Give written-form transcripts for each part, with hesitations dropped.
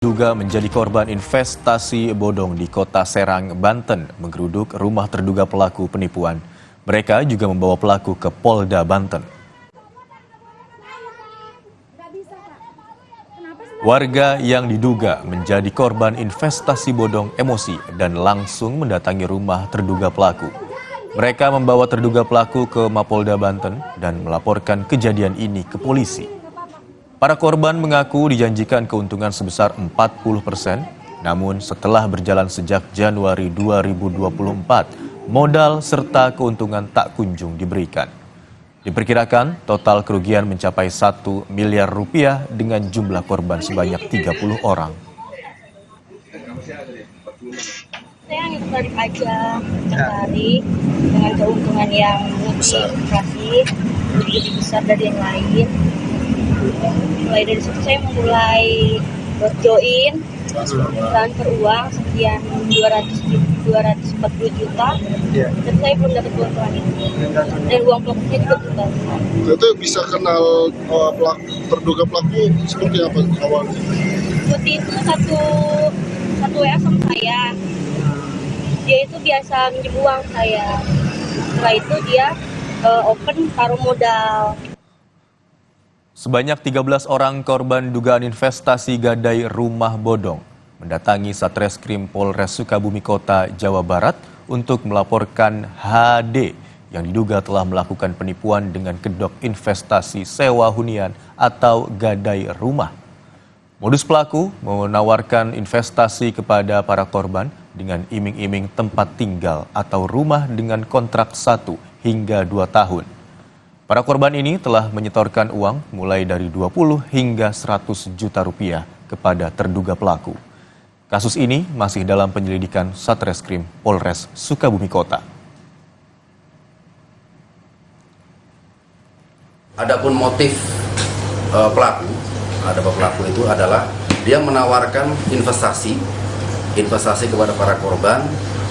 Diduga menjadi korban investasi bodong di Kota Serang, Banten, menggeruduk rumah terduga pelaku penipuan. Mereka juga membawa pelaku ke Polda Banten. Warga yang diduga menjadi korban investasi bodong emosi dan langsung mendatangi rumah terduga pelaku. Mereka membawa terduga pelaku ke Mapolda Banten dan melaporkan kejadian ini ke polisi. Para korban mengaku dijanjikan keuntungan sebesar 40%, namun setelah berjalan sejak Januari 2024, modal serta keuntungan tak kunjung diberikan. Diperkirakan total kerugian mencapai 1 miliar rupiah dengan jumlah korban sebanyak 30 orang. Saya hanya tertarik aja mencari dengan keuntungan yang lebih kasih, lebih besar dari yang lain. Mulai dari situ saya memulai join transfer uang sekian 240 juta, dan saya belum dapat keuntungan itu. Dan uang pelakunya juga belum dapat. Itu bisa kenal terduga pelaku seperti apa awalnya? Seperti itu satu WA sama saya. Dia itu biasa minjem uang saya. Setelah itu dia open taruh modal. Sebanyak 13 orang korban dugaan investasi gadai rumah bodong mendatangi Satreskrim Polres Sukabumi Kota, Jawa Barat untuk melaporkan HD yang diduga telah melakukan penipuan dengan kedok investasi sewa hunian atau gadai rumah. Modus pelaku menawarkan investasi kepada para korban dengan iming-iming tempat tinggal atau rumah dengan kontrak 1 hingga 2 tahun. Para korban ini telah menyetorkan uang mulai dari 20 hingga 100 juta rupiah kepada terduga pelaku. Kasus ini masih dalam penyelidikan Satreskrim Polres Sukabumi Kota. Adapun motif pelaku itu adalah dia menawarkan investasi kepada para korban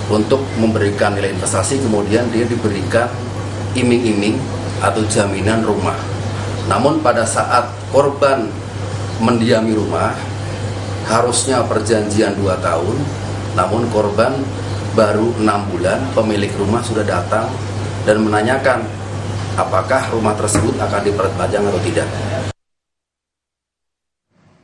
untuk memberikan nilai investasi, kemudian dia diberikan iming-iming atau jaminan rumah. Namun pada saat korban mendiami rumah, harusnya perjanjian 2 tahun, namun korban baru 6 bulan, pemilik rumah sudah datang dan menanyakan apakah rumah tersebut akan diperpanjang atau tidak.